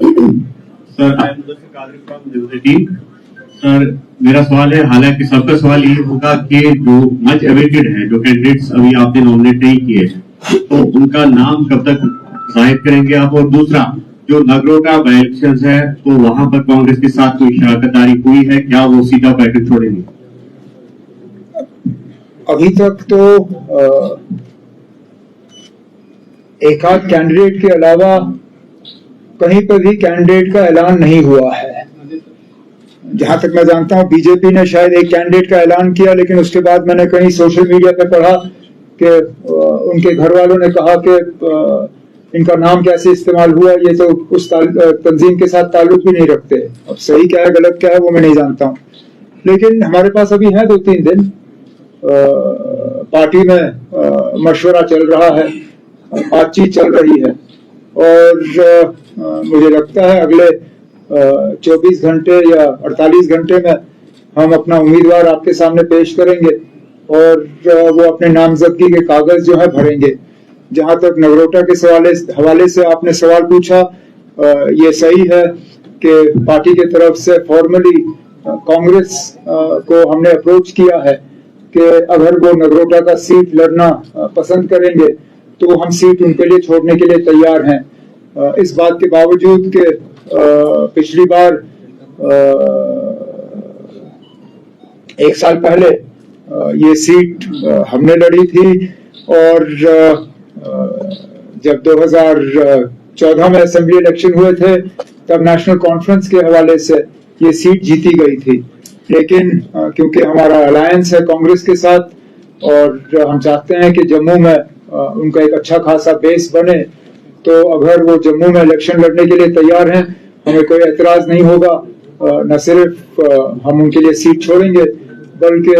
Sir, I am Mudassir Qadri from news 18। Sir, मेरा सवाल है, हालांकि सबका सवाल ये होगा कि जो मच अवेटेड है, जो कैंडिडेट्स अभी आपने नॉमिनेट नहीं किए, तो उनका नाम कब तक जाहिर करेंगे आप? और दूसरा, जो नगरोटा बाई इलेक्शंस है, तो वहां पर कांग्रेस के साथ कोई शराकतदारी हुई है क्या? वो सीधा बैठक छोड़ेंगे? अभी तक तो एक आध कैंडिडेट के अलावा कहीं पर भी कैंडिडेट का ऐलान नहीं हुआ है। जहां तक मैं जानता हूं बीजेपी ने शायद एक कैंडिडेट का ऐलान किया, लेकिन उसके बाद मैंने कहीं सोशल मीडिया पे पढ़ा कि उनके घर वालों ने कहा कि इनका नाम कैसे इस्तेमाल हुआ, ये तो उस तंजीम के साथ ताल्लुक भी नहीं रखते। अब सही क्या है गलत क्या है वो मैं नहीं जानता हूं, लेकिन हमारे पास अभी है 2-3 दिन। पार्टी में मशवरा चल रहा है, बातचीत चल रही है, और मुझे लगता है अगले 24 घंटे या 48 घंटे में हम अपना उम्मीदवार आपके सामने पेश करेंगे और वो अपने नामजदगी के कागज जो है भरेंगे। जहां तक नगरोटा के हवाले से आपने सवाल पूछा, ये सही है कि पार्टी के तरफ से फॉर्मली कांग्रेस को हमने अप्रोच किया है कि अगर वो नगरोटा का सीट लड़ना पसंद करेंगे तो हम सीट उनके लिए छोड़ने के लिए तैयार हैं। इस बात के बावजूद कि पिछली बार 1 साल पहले ये सीट हमने लड़ी थी, और जब 2014 में असेंबली इलेक्शन हुए थे तब नेशनल कॉन्फ्रेंस के हवाले से ये सीट जीती गई थी। लेकिन क्योंकि हमारा अलायंस है कांग्रेस के साथ और हम चाहते हैं कि जम्मू में उनका एक अच्छा खासा बेस बने, तो अगर वो जम्मू में इलेक्शन लड़ने के लिए तैयार हैं हमें कोई एतराज नहीं होगा। न सिर्फ हम उनके लिए सीट छोड़ेंगे बल्कि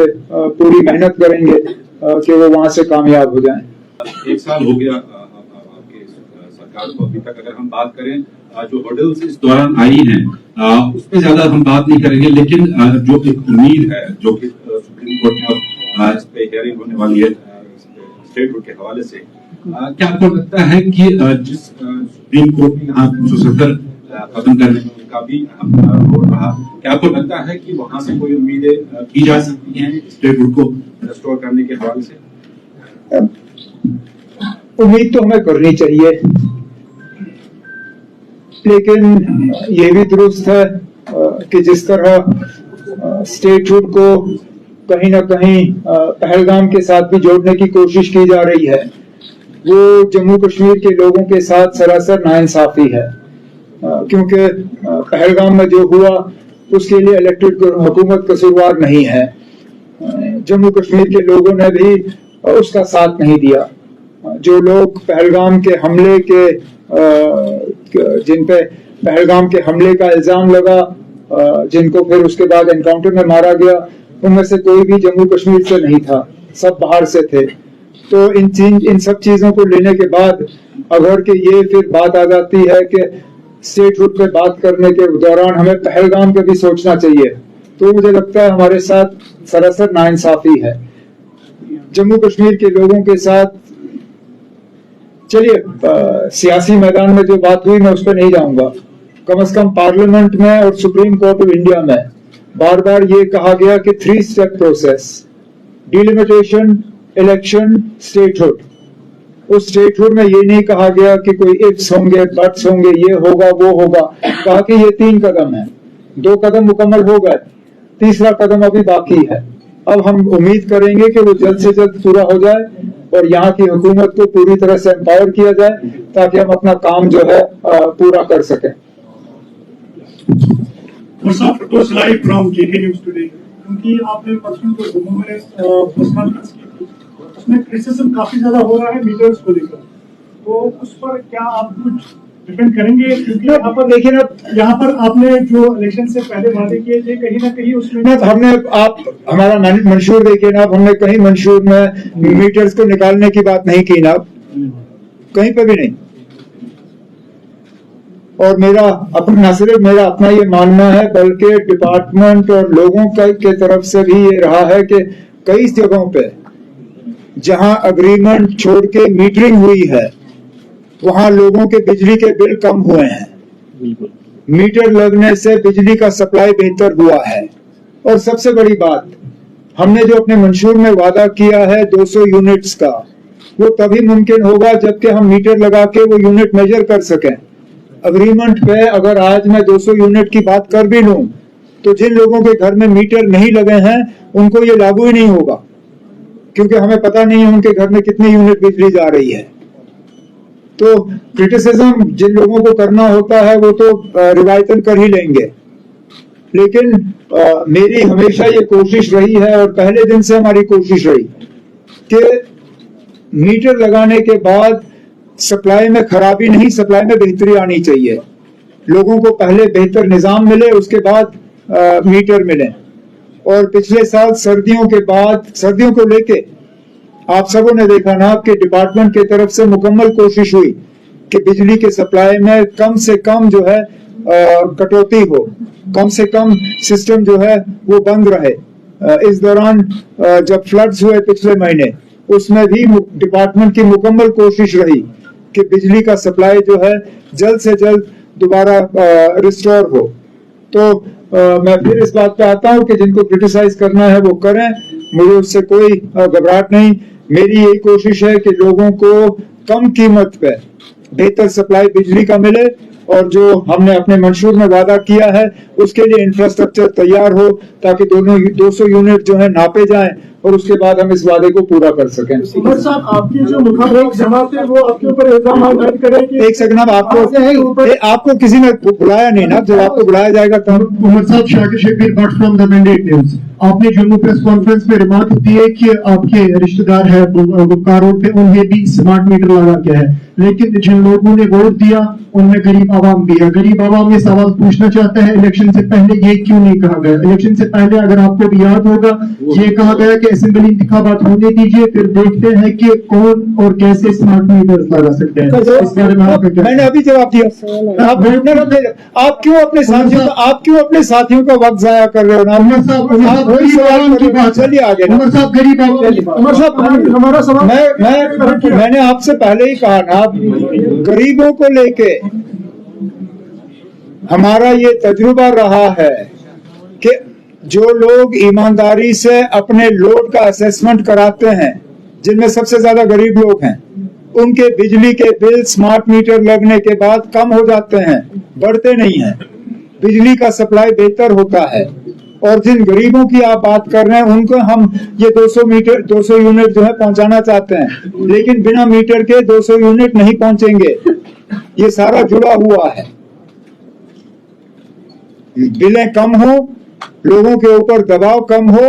पूरी मेहनत करेंगे कि वो वहां से कामयाब हो जाएं। 1 साल हो गया आपके सरकार को। अभी तक अगर हम बात करें जो हर्डल्स इस दौरान आई हैं उस पर ज्यादा हम बात नहीं करेंगे, लेकिन जो एक उम्मीद है जो कि सुप्रीम कोर्ट में इस पे हियरिंग होने वाली है स्टेट हुड के हवाले से, क्या आपको लगता है कि जिस सुप्रीम कोर्ट ने यहाँ 170 खत्म करने का भी रोल रहा, क्या आपको लगता है कि वहां से कोई उम्मीदें की जा सकती हैं स्टेट हुड को रेस्टोर करने के हवाले से? उम्मीद तो हमें करनी चाहिए, लेकिन ये भी दुरुस्त है कि जिस तरह स्टेटहुड को कहीं ना कहीं पहलगाम के साथ भी जोड़ने की कोशिश की जा रही है, वो जम्मू कश्मीर के लोगों के साथ सरासर नाइंसाफी है। क्योंकि पहलगाम में जो हुआ उसके लिए इलेक्टेड हुकूमत कसूरवार नहीं है। जम्मू कश्मीर के लोगों ने भी उसका साथ नहीं दिया। जो लोग पहलगाम के हमले के जिन पे पहलगाम के हमले का इल्जाम लगा, जिनको फिर उसके बाद एनकाउंटर में मारा गया, उनमें से कोई भी जम्मू कश्मीर से नहीं था, सब बाहर से थे। तो इन सब चीजों को लेने के बाद अगर कि ये फिर बात आ जाती है कि स्टेटहुड पे बात करने के दौरान हमें पहलगाम पे भी सोचना चाहिए, तो मुझे लगता है हमारे साथ सरासर नाइंसाफी है। जम्मू कश्मीर के लोगों के साथ चलिए सियासी मैदान में जो बात हुई मैं उस पर नहीं जाऊंगा। कम से कम पार्लियामेंट में और सुप्रीम कोर्ट ऑफ इंडिया में बार बार ये कहा गया कि 3 step process, delimitation, election, statehood. उस स्टेटहुड में ये नहीं कहा गया कि कोई इफ्स होंगे, बट्स होंगे, ये होगा वो होगा। कहा कि ये 3 कदम है, 2 कदम मुकम्मल हो गए, तीसरा कदम अभी बाकी है। अब हम उम्मीद करेंगे कि वो जल्द से जल्द पूरा हो जाए और यहाँ की हुकूमत को पूरी तरह से एम्पावर किया जाए ताकि हम अपना काम जो है पूरा कर सकें। क्योंकि आपने परसों जो जम्मू में प्रेस कॉन्फ्रेंस की थी उसमें क्रिटिसिज्म काफी ज्यादा हो रहा है मीडियर्स को लेकर, तो उस पर क्या आप कुछ डिफेंड करेंगे? क्योंकि यहाँ पर देखिए ना, यहाँ पर आपने जो इलेक्शन से पहले वादे किए थे कहीं ना कहीं उसमें हमने, आप हमारा मंशूर देखिए ना, हमने कहीं मंशूर में मीटर्स को निकालने की बात नहीं की ना, कहीं पे भी नहीं। और मेरा अपना, न सिर्फ मेरा अपना ये मानना है बल्कि डिपार्टमेंट और लोगों के तरफ से भी ये रहा है कि कई जगहों पे जहां अग्रीमेंट छोड़ के मीटरिंग हुई है वहां लोगों के बिजली के बिल कम हुए हैं। मीटर लगने से बिजली का सप्लाई बेहतर हुआ है। और सबसे बड़ी बात, हमने जो अपने मंशूर में वादा किया है 200 यूनिट्स का, वो तभी मुमकिन होगा जबकि हम मीटर लगा के वो यूनिट मेजर कर सकें। अग्रीमेंट पे अगर आज मैं 200 यूनिट की बात कर भी लूं तो जिन लोगों के घर में मीटर नहीं लगे हैं उनको ये लागू ही नहीं होगा, क्योंकि हमें पता नहीं है उनके घर में कितनी यूनिट बिजली जा रही है। तो क्रिटिसिज्म जिन लोगों को करना होता है वो तो रिवायतन कर ही लेंगे, लेकिन मेरी हमेशा ये कोशिश रही है और पहले दिन से हमारी कोशिश रही कि मीटर लगाने के बाद सप्लाई में खराबी नहीं, सप्लाई में बेहतरी आनी चाहिए। लोगों को पहले बेहतर निजाम मिले, उसके बाद मीटर मिले। और पिछले साल सर्दियों के बाद, सर्दियों को लेके आप सबों ने देखा ना कि डिपार्टमेंट की तरफ से मुकम्मल कोशिश हुई कि बिजली के सप्लाई में कम से कम जो है कटौती हो, कम से कम सिस्टम जो है वो बंद रहे। इस दौरान जब फ्लड्स हुए पिछले महीने, उसमें भी डिपार्टमेंट की मुकम्मल कोशिश रही कि बिजली का सप्लाई जो है जल्द से जल्द दोबारा रिस्टोर हो। तो मैं फिर इस बात पे आता हूँ कि जिनको क्रिटिसाइज करना है वो करें, मुझे उससे कोई घबराहट नहीं। मेरी यही कोशिश है कि लोगों को कम कीमत पे बेहतर सप्लाई बिजली का मिले, और जो हमने अपने मंशूर में वादा किया है उसके लिए इंफ्रास्ट्रक्चर तैयार हो, ताकि दोनों 200 यूनिट जो है नापे जाएं और उसके बाद हम इस वादे को पूरा कर सकें। उमर साहब, आपकी जो मुखालिफ जमात है वो आपके ऊपर इल्जाम आयद करे कि एक सेकंड, आपको किसी ने बुलाया नहीं ना, जब आपको बुलाया जाएगा तब। उमर साहब, Shakir Shabir Bhat from the mandate news. आपने जम्मू प्रेस कॉन्फ्रेंस में रिमार्क दी है कि आपके रिश्तेदार है गुलकार रोड पे, उन्हें भी स्मार्ट मीटर लगा के है, लेकिन जिन लोगों ने वोट दिया उनमें गरीब आवाम भी है। गरीब आवाम ये सवाल पूछना चाहता है, इलेक्शन से पहले ये क्यों नहीं कहा गया? इलेक्शन से पहले अगर आपको भी याद होगा, ये कहा गया कि असेंबली इंतखाबात होने दीजिए, फिर देखते हैं कि कौन और कैसे स्मार्ट मीटर लगा सकते हैं। इस बारे में मैंने अभी जवाब दिया। आप क्यों अपने साथियों का वक्त जाया कर रहे हो ना? चलिए आगे। उमर साहब, गरीब उमर साहब, हमारा सवाल मैंने आपसे पहले ही कहा ना, गरीबों को लेके हमारा ये तजुर्बा रहा है कि जो लोग ईमानदारी से अपने लोड का असेसमेंट कराते हैं, जिनमें सबसे ज्यादा गरीब लोग हैं, उनके बिजली के बिल स्मार्ट मीटर लगने के बाद कम हो जाते हैं, बढ़ते नहीं हैं। बिजली का सप्लाई बेहतर होता है। और जिन गरीबों की आप बात कर रहे हैं उनको हम ये 200 यूनिट जो है पहुंचाना चाहते हैं, लेकिन बिना मीटर के 200 यूनिट नहीं पहुंचेंगे। ये सारा जुड़ा हुआ है। बिलें कम हो, लोगों के ऊपर दबाव कम हो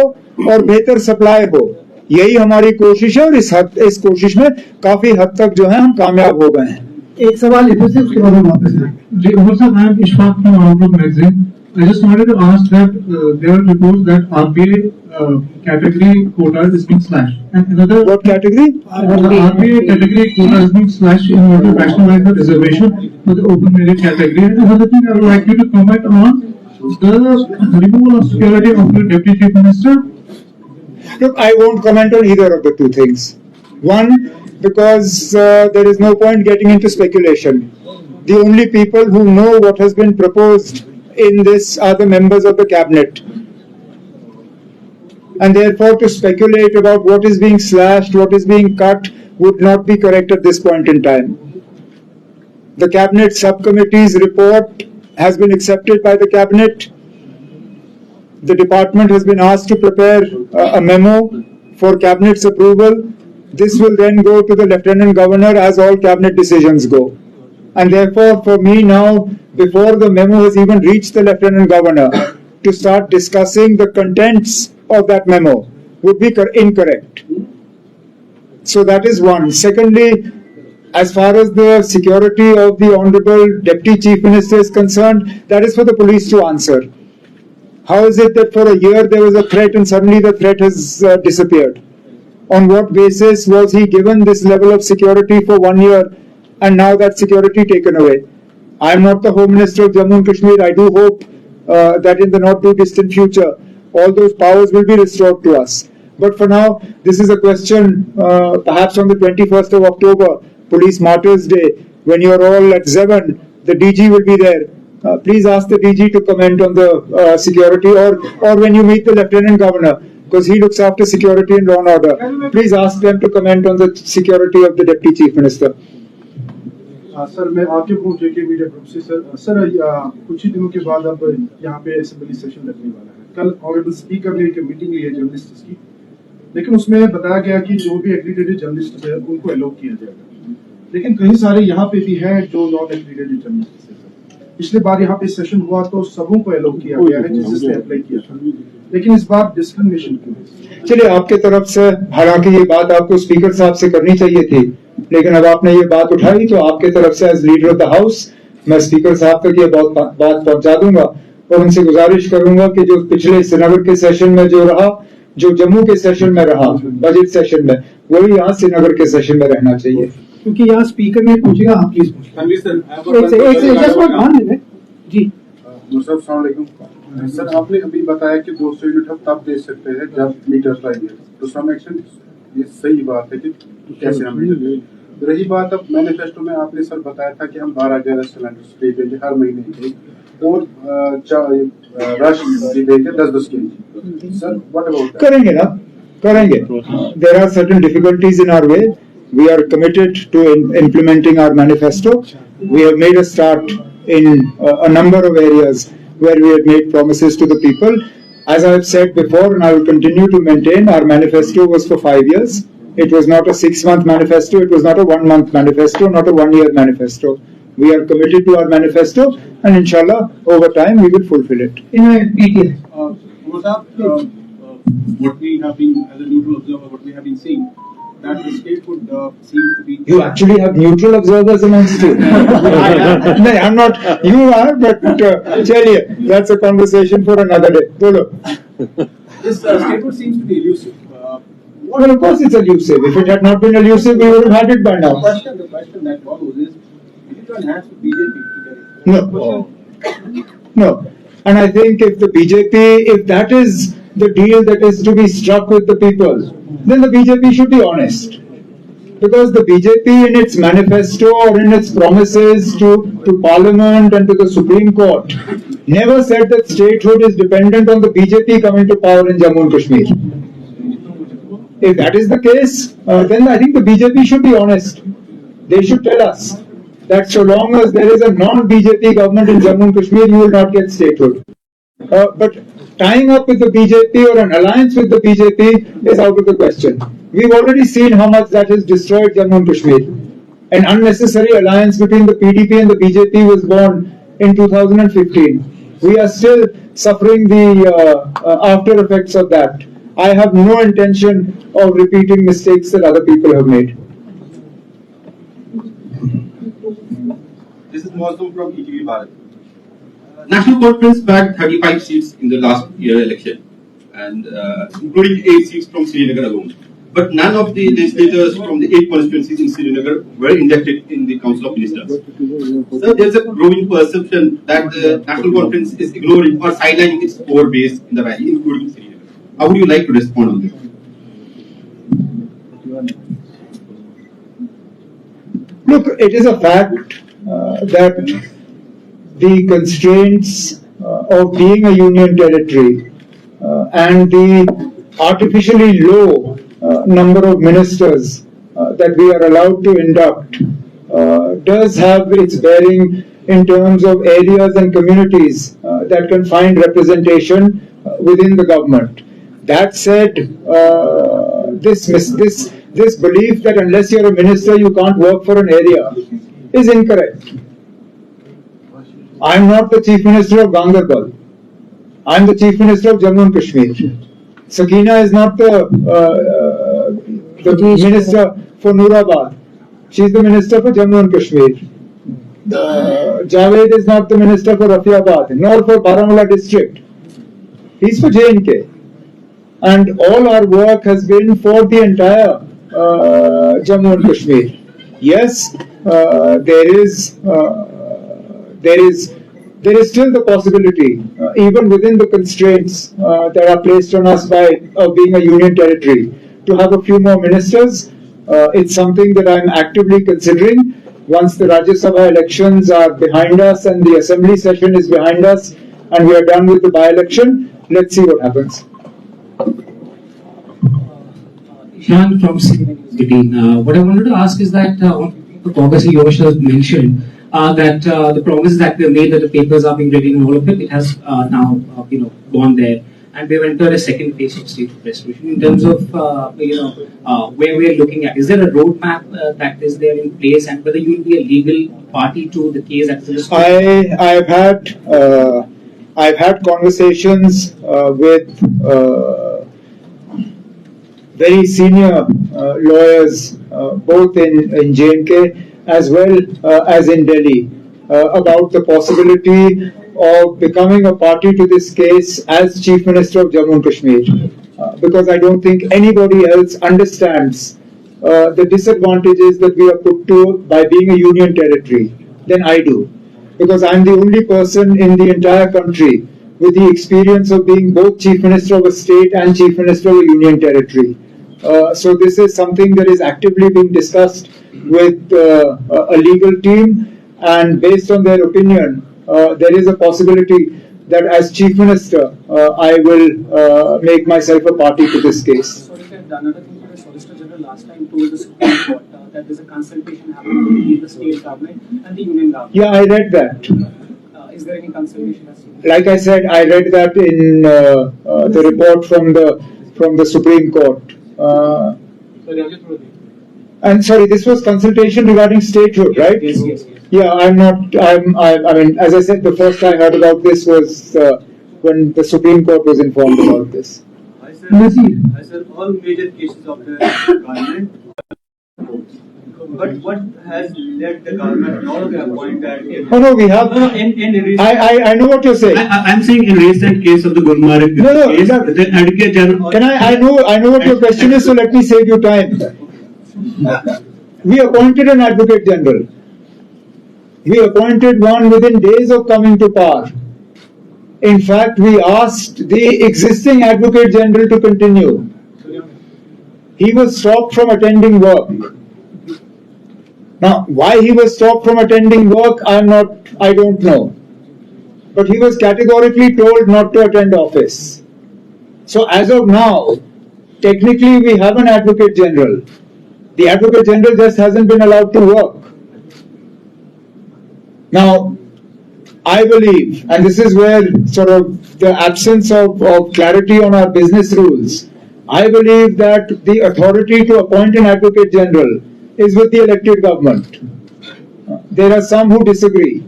और बेहतर सप्लाई हो, यही हमारी कोशिश है। और इस कोशिश में काफी हद तक जो है हम कामयाब हो गए हैं। एक सवाल इधर से, उसके बाद हम वापस जी। उमर साहब, I am Ishfaq from outlook magazine. I just wanted to ask that there are reports that RBA category quota is being slashed. And another, what category? RBA category quota is being slashed in order to rationalize the reservation for the open merit category. And another thing I would like you to comment on the removal of security of the Deputy Chief Minister. Look, I won't comment on either of the two things. One, because there is no point getting into speculation. The only people who know what has been proposed in this are the members of the cabinet, and therefore to speculate about what is being slashed, what is being cut would not be correct at this point in time. The cabinet subcommittee's report has been accepted by the cabinet. The department has been asked to prepare a memo for cabinet's approval. This will then go to the Lieutenant Governor, as all cabinet decisions go. And therefore, for me now, before the memo has even reached the Lieutenant Governor, to start discussing the contents of that memo would be incorrect. So that is one. Secondly, as far as the security of the Honorable Deputy Chief Minister is concerned, that is for the police to answer. How is it that for a year there was a threat and suddenly the threat has disappeared? On what basis was he given this level of security for 1 year and now that security taken away? I am not the Home Minister of Jammu and Kashmir. I do hope that in the not too distant future, all those powers will be restored to us. But for now, this is a question, perhaps on the 21st of October, Police Martyrs Day, when you are all at Zevan, the DG will be there please ask the DG to comment on the security, or when you meet the Lieutenant Governor, because he looks after security and law and order, please ask them to comment on the security of the Deputy Chief Minister. Sir मैं आके हूँ जेके media group से sir कुछ ही दिनों के बाद अब यहाँ पे असेंबली सेशन लगने वाला है। कल ऑनरेबल स्पीकर ने एक मीटिंग ली है जर्नलिस्ट्स की, लेकिन उसमें बताया गया कि जो भी एक्रीडेटेड जर्नलिस्ट है उनको अलाउ किया जाएगा, लेकिन कई सारे यहाँ पे भी हैं जो नॉन एक्रीडेटेड जर्नलिस्ट है। पिछले बार यहाँ पे सेशन हुआ तो सबों को अलाउ किया गया है जिसने अप्लाई किया था, लेकिन इस बार डिस्क्रिमिनेशन क्यों? चलिए, आपके तरफ से हालांकि ये बात आपको स्पीकर साहब से करनी चाहिए थी, लेकिन अब आपने ये बात उठाई तो आपके तरफ से as leader of the house मैं स्पीकर साहब तक ये बात पहुंचा दूंगा और उनसे गुजारिश करूंगा कि जो पिछले श्रीनगर के सेशन में जो रहा, जो जम्मू के सेशन में रहा बजट सेशन में, वही यहाँ श्रीनगर के सेशन में रहना चाहिए, क्योंकि यहाँ स्पीकर ने पूछेगा, आप प्लीज जी। मुर्शद अस्सलाम वालेकुम। सर आपने अभी बताया कि 200 यूनिट हम तब दे सकते हैं जब मीटर लाएंगे, तो सम एक्सटेंट ये सही बात है कि कैसे हम मीटर देंगे। रही बात अब मैनिफेस्टो में आपने सर बताया था कि हम 12 गैस सिलेंडर्स दे देंगे हर महीने के, और राशन भी देंगे 10-10 केजी। सर व्हाट अबाउट करेंगे ना, करेंगे। There are certain difficulties in our way. We are committed to implementing our manifesto. We have made a start in a number of areas where we had made promises to the people. As I have said before, and I will continue to maintain, our manifesto was for 5 years. It was not a 6-month manifesto. It was not a 1-month manifesto, not a 1-year manifesto. We are committed to our manifesto, and inshallah, over time, we will fulfill it. What we have been, as a neutral observer, what we have been seeing, that the state would seem to be. You actually have neutral observers amongst you. No, I'm not. You are, but chaliye, that's a conversation for another day. Bolo. This state would seem to be elusive. Well, of course it's elusive. If it had not been elusive, we would have had it by now. The question that follows is it join hands with BJP to get it? No. No. And I think if the BJP, if that is the deal that is to be struck with the people, then the BJP should be honest. Because the BJP in its manifesto or in its promises to Parliament and to the Supreme Court never said that statehood is dependent on the BJP coming to power in Jammu and Kashmir. If that is the case, then I think the BJP should be honest. They should tell us that so long as there is a non-BJP government in Jammu and Kashmir, you will not get statehood. But tying up with the BJP or an alliance with the BJP is out of the question. We've already seen how much that has destroyed Jammu and Kashmir. An unnecessary alliance between the PDP and the BJP was born in 2015. We are still suffering the after effects of that. I have no intention of repeating mistakes that other people have made. This is Mausam from ETV Bharat. National Conference bagged 35 seats in the last year election, and including 8 seats from Srinagar alone. But none of the legislators from the 8 constituencies in Srinagar were inducted in the Council of Ministers. So there is a growing perception that the National Conference is ignoring or sidelining its core base in the valley, including Srinagar. How would you like to respond on this? Look, it is a fact that the constraints of being a union territory and the artificially low number of ministers that we are allowed to induct does have its bearing in terms of areas and communities that can find representation within the government. That said, this belief that unless you're a minister you can't work for an area is incorrect. I'm not the Chief Minister of Ganderbal. I'm the Chief Minister of Jammu and Kashmir. Sakina is not the Minister for Noorabad. She's the Minister for Jammu and Kashmir. Javed is not the Minister for Rafiabad, nor for Baramulla district. He's for J&K. And all our work has been for the entire Jammu and Kashmir. Yes, there is still the possibility, even within the constraints that are placed on us by being a union territory, to have a few more ministers. It's something that I'm actively considering. once the Rajya Sabha elections are behind us and the assembly session is behind us and we are done with the by-election, let's see what happens. Ishan from CNN. What I wanted to ask is that Congress Yogesh mentioned that the promises that were made that the papers are being ready and all of it has now gone there. And we've entered a second phase of state restoration in terms of where we are looking at. Is there a roadmap that is there in place, and whether you will be a legal party to the case that is? I've had conversations with very senior lawyers, both in J&K as well as in Delhi, about the possibility of becoming a party to this case as Chief Minister of Jammu and Kashmir, because I don't think anybody else understands the disadvantages that we are put to by being a union territory than I do, because I'm the only person in the entire country with the experience of being both Chief Minister of a state and Chief Minister of a union territory. So this is something that is actively being discussed with a legal team, and based on their opinion, there is a possibility that as Chief Minister, I will make myself a party to this case. Sorry, another thing the Solicitor General last time told the Supreme Court that there's a consultation happening between the state government and the union government. Yeah, I read that. Is there any consultation as to? Like I said, I read that in the report from the Supreme Court. And sorry, this was consultation regarding statehood, right? Yes. Yeah, I mean, as I said, the first I heard about this was when the Supreme Court was informed about this. I said all major cases of the government. But what has led the government not to appoint that? Oh no, we have. I know what you're saying. I'm saying in recent case of the Gulmarg case, the Advocate General. I know what your question is, so let me save you time. We appointed an Advocate General. We appointed one within days of coming to power. In fact, we asked the existing Advocate General to continue. He was stopped from attending work. Now, why he was stopped from attending work, I don't know. But he was categorically told not to attend office. So as of now, technically we have an Advocate General. The Advocate General just hasn't been allowed to work. Now, I believe, and this is where sort of the absence of clarity on our business rules, I believe that the authority to appoint an Advocate General is with the elected government. There are some who disagree.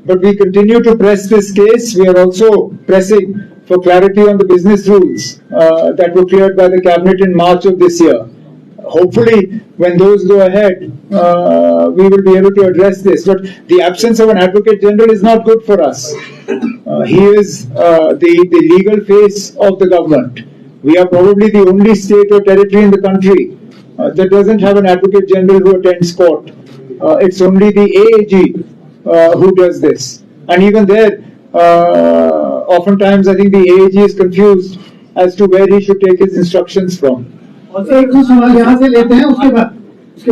But we continue to press this case. We are also pressing for clarity on the business rules that were cleared by the Cabinet in March of this year. Hopefully, when those go ahead, we will be able to address this. But the absence of an Advocate General is not good for us. He is the legal face of the government. We are probably the only state or territory in the country that doesn't have an Advocate General who attends court. It's only the AAG who does this. And even there, oftentimes I think the AAG is confused as to where he should take his instructions from. एक दो सवाल यहाँ से लेते हैं उसके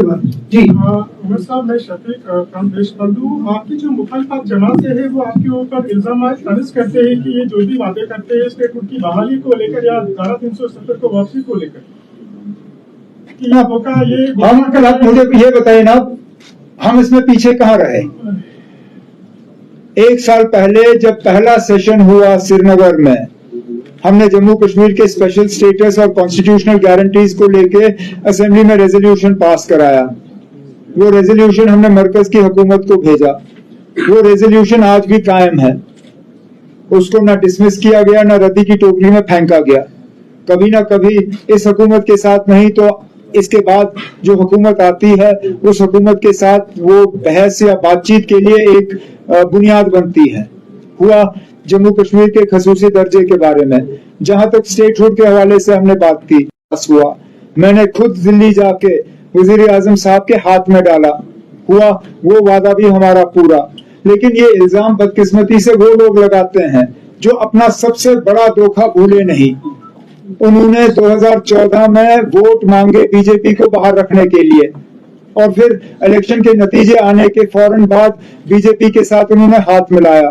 बाद जी उमर साहब, मैं शफीक फ्रॉम देश बंधु। आपकी जो मुखालिफत जमातें हैं वो आपके ऊपर इल्जाम तर्ज करते हैं कि ये जो भी वादे करते हैं स्टेटहुड की बहाली को लेकर या धारा 370 को वापसी को लेकर, कि ये मौका ये मुझे ये बताइए ना, हम इसमें पीछे कहाँ रहे? एक साल पहले जब पहला सेशन हुआ श्रीनगर में, हमने जम्मू कश्मीर के स्पेशल स्टेटस और कॉन्स्टिट्यूशनल गारंटीज को लेके असेंबली में रेजोल्यूशन पास कराया। वो रेजोल्यूशन हमने मरकज की हुकूमत को भेजा। वो रेजोल्यूशन आज भी कायम है। उसको ना डिसमिस किया गया, ना रद्दी की टोकरी में फेंका गया। कभी ना कभी इस हुकूमत के साथ नहीं तो इसके बाद जो हुकूमत आती है उस हुकूमत के साथ वो बहस या बातचीत के लिए एक बुनियाद बनती है। हुआ जम्मू कश्मीर के खसूसी दर्जे के बारे में, जहां तक स्टेटहुड के हवाले से हमने बात की, हुआ मैंने खुद दिल्ली जाके वजीर आजम साहब के हाथ में डाला, हुआ वो वादा भी हमारा पूरा। लेकिन ये इल्जाम बदकिस्मती से वो लोग लगाते हैं जो अपना सबसे बड़ा धोखा भूले नहीं। उन्होंने 2014 में वोट मांगे बीजेपी को बाहर रखने के लिए اور پھر الیکشن کے نتیجے آنے کے فوراً بعد بی جے پی کے ساتھ انہوں نے ہاتھ ملایا.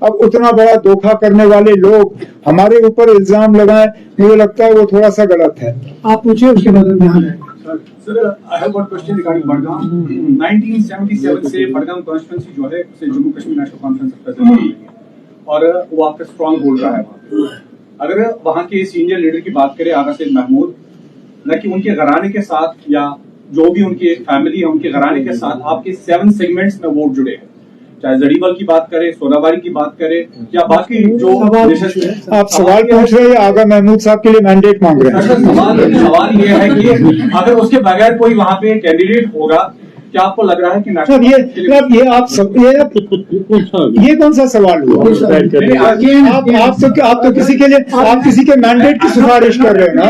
اب اتنا بڑا دھوکہ کرنے والے لوگ ہمارے اوپر الزام لگائیں, مجھے لگتا ہے وہ تھوڑا سا غلط ہے. آپ پوچھیں اس کے بعد دھیان ہے. Sir, I have one question regarding Budgam. 1977 سے Budgam constituency جو ہے اسے Jammu Kashmir national conference represent کی ہے اور وہ آپ کا اسٹرانگ ہولڈ رہا ہے وہاں پہ. اگر وہاں کے سینئر لیڈر کی بات کرے آغا سید محمود, نہ کہ ان کے گھرانے کے ساتھ یا جو بھی ان کی فیملی ہے ان کے گھرانے کے ساتھ آپ کے 7 سیگمنٹس میں ووٹ جڑے ہیں, چاہے زڑیبل کی بات کرے, سوناباری کی بات کرے یا باقی جو آپ سوال پوچھ رہے ہیں یا آغا محمود صاحب کے لیے مینڈیٹ مانگ رہے ہیں؟ سوال یہ ہے کہ اگر اس کے بغیر کوئی وہاں پہ کینڈیڈیٹ ہوگا, کیا آپ کو لگ رہا ہے کہ یہ کون سا سوال ہوا؟ آپ تو کسی کے لیے آپ کسی کے مینڈیٹ کی سفارش کر رہے ہیں نا.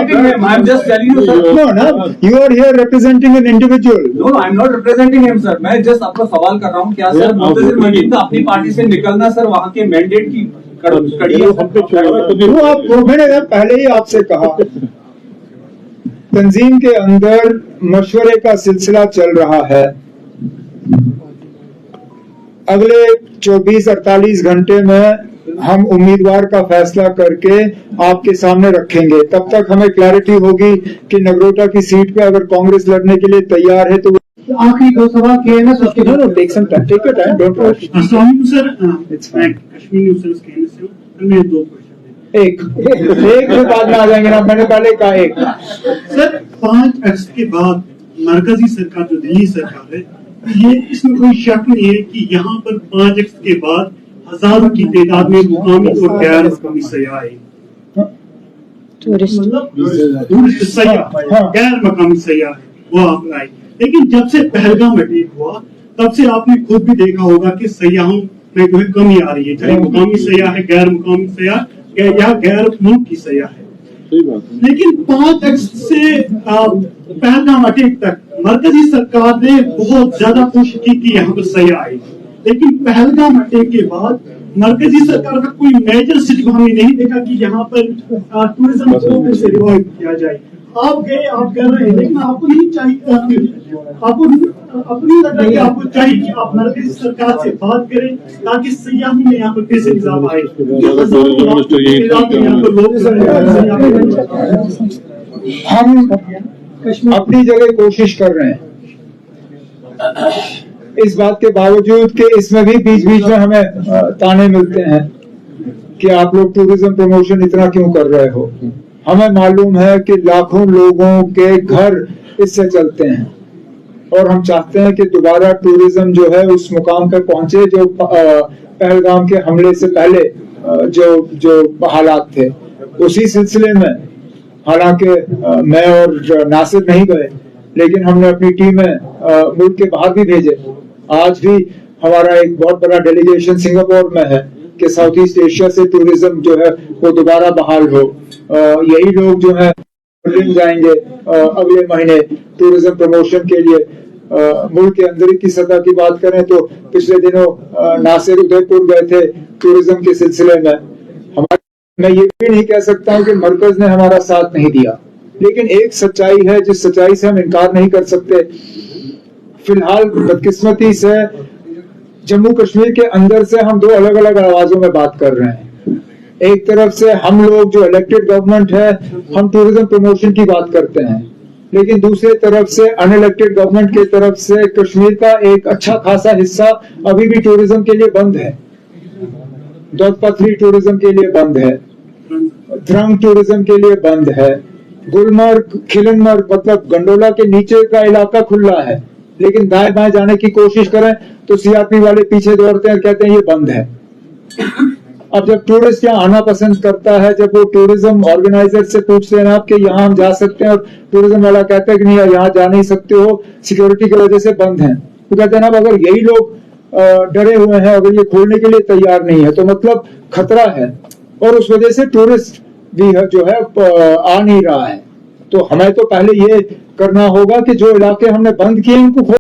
You are here representing an individual. No, I'm not representing him, sir. میں جسٹ آپ کو سوال کر رہا ہوں, کیا سر منتظر مجید کا اپنی پارٹی سے نکلنا سر وہاں کے مینڈیٹ کی کڑی ہے؟ میں نے پہلے ہی آپ سے کہا تنظیم کے اندر مشورے کا سلسلہ چل رہا ہے. اگلے 24-48 گھنٹے میں ہم امیدوار کا فیصلہ کر کے آپ کے سامنے رکھیں گے. تب تک ہمیں کلیئرٹی ہوگی کہ نگروٹا کی سیٹ پہ اگر کانگریس لڑنے کے لیے تیار ہے تو آخری 2 سوال کیے نا سب کے ایک بعد میں آ جائیں گے نا, میں نے پہلے کہا ایک. سر 5 اگست کے بعد مرکزی سرکار جو دلی سرکار ہے, یہ اس میں کوئی شک نہیں ہے کہ یہاں پر 5 اگست کے بعد ہزاروں کی تعداد میں مقامی اور غیر مقامی سیاح آئے, مطلب سیاح غیر مقامی سیاح وہ آپ آئے. لیکن جب سے پہلگام اٹیک ہوا تب سے آپ نے خود بھی دیکھا ہوگا کہ سیاحوں میں جو ہے کمی آ رہی ہے, چاہے مقامی سیاح ہے, غیر مقامی سیاح یا غیر ملک کی سیاح ہے. لیکن 5 اگست سے پہلگام اٹیک تک مرکزی سرکار نے بہت زیادہ کوشش کی کہ یہاں پر سیاح آئے, لیکن پہلگام اٹیک کے بعد مرکزی سرکار کا کوئی میجر اسٹیپ ہم نے نہیں دیکھا کہ یہاں پر ٹورزم کو پھر سے ریوائیو کیا جائے. آپ گئے, آپ کر رہے ہیں, لیکن آپ کو نہیں چاہیے, آپ کو اپنی لگتا ہے کہ آپ کو چاہیے کہ آپ مرکزی سرکار سے بات کریں تاکہ سیاحوں میں یہاں پر پھر سے نظام آئے. ہم اپنی جگہ کوشش کر رہے ہیں, اس بات کے باوجود کہ اس میں بھی بیچ بیچ میں ہمیں تانے ملتے ہیں کہ آپ لوگ ٹورزم پروموشن اتنا کیوں کر رہے ہو. ہمیں معلوم ہے کہ لاکھوں لوگوں کے گھر اس سے چلتے ہیں اور ہم چاہتے ہیں کہ دوبارہ ٹورزم جو ہے اس مقام پہ پہنچے جو پہلگام کے حملے سے پہلے جو حالات تھے. اسی سلسلے میں حالانکہ میں اور ناصر نہیں گئے, لیکن ہم نے اپنی ٹیمیں ملک کے باہر بھی بھیجے. آج بھی ہمارا ایک بہت بڑا ڈیلیگیشن سنگاپور میں ہے کہ ساؤتھ ایسٹ ایشیا سے ٹورزم جو ہے وہ دوبارہ بحال ہو. یہی لوگ جو ہے جائیں گے اگلے مہینے ٹورزم پروموشن کے لیے. ملک کے اندر کی سطح کی بات کریں تو پچھلے دنوں ناصر ادے پور گئے تھے ٹورزم کے سلسلے میں. میں یہ بھی نہیں کہہ سکتا ہوں کہ مرکز نے ہمارا ساتھ نہیں دیا, لیکن ایک سچائی ہے جس سچائی سے ہم انکار نہیں کر سکتے. فی الحال بدقسمتی سے جموں کشمیر کے اندر سے ہم 2 الگ الگ آوازوں میں بات کر رہے ہیں. ایک طرف سے ہم لوگ جو الیکٹڈ گورنمنٹ ہے ہم ٹورزم پروموشن کی بات کرتے ہیں, لیکن دوسری طرف سے ان الیکٹڈ گورنمنٹ کی طرف سے کشمیر کا ایک اچھا خاصا حصہ ابھی بھی ٹورزم کے لیے بند ہے. دودھ پتھری ٹورزم کے لیے بند ہے, درنگ ٹورزم کے لیے بند ہے, گلمرگ کھلن مرگ مطلب گنڈولا کے نیچے کا علاقہ کھلا ہے, لیکن دائیں بائیں جانے کی کوشش کریں تو سی آر پی والے پیچھے دوڑتے ہیں, کہتے ہیں یہ بند ہے. اب جب ٹورسٹ یہاں آنا پسند کرتا ہے, جب وہ ٹورزم آرگنائزر سے پوچھتے ہیں آپ کہ یہاں ہم جا سکتے ہیں, اور ٹورزم والا کہتا ہے کہ نہیں یہاں جا نہیں سکتے ہو, سیکورٹی کی وجہ سے بند ہیں, تو کہتے ہیں نا اگر یہی لوگ ڈرے ہوئے ہیں, اگر یہ کھولنے کے لیے تیار نہیں ہے تو مطلب خطرہ ہے, اور اس وجہ سے ٹورسٹ بھی جو ہے آ نہیں رہا ہے. تو ہمیں تو پہلے یہ کرنا ہوگا کہ جو علاقے ہم نے بند کیے ان کو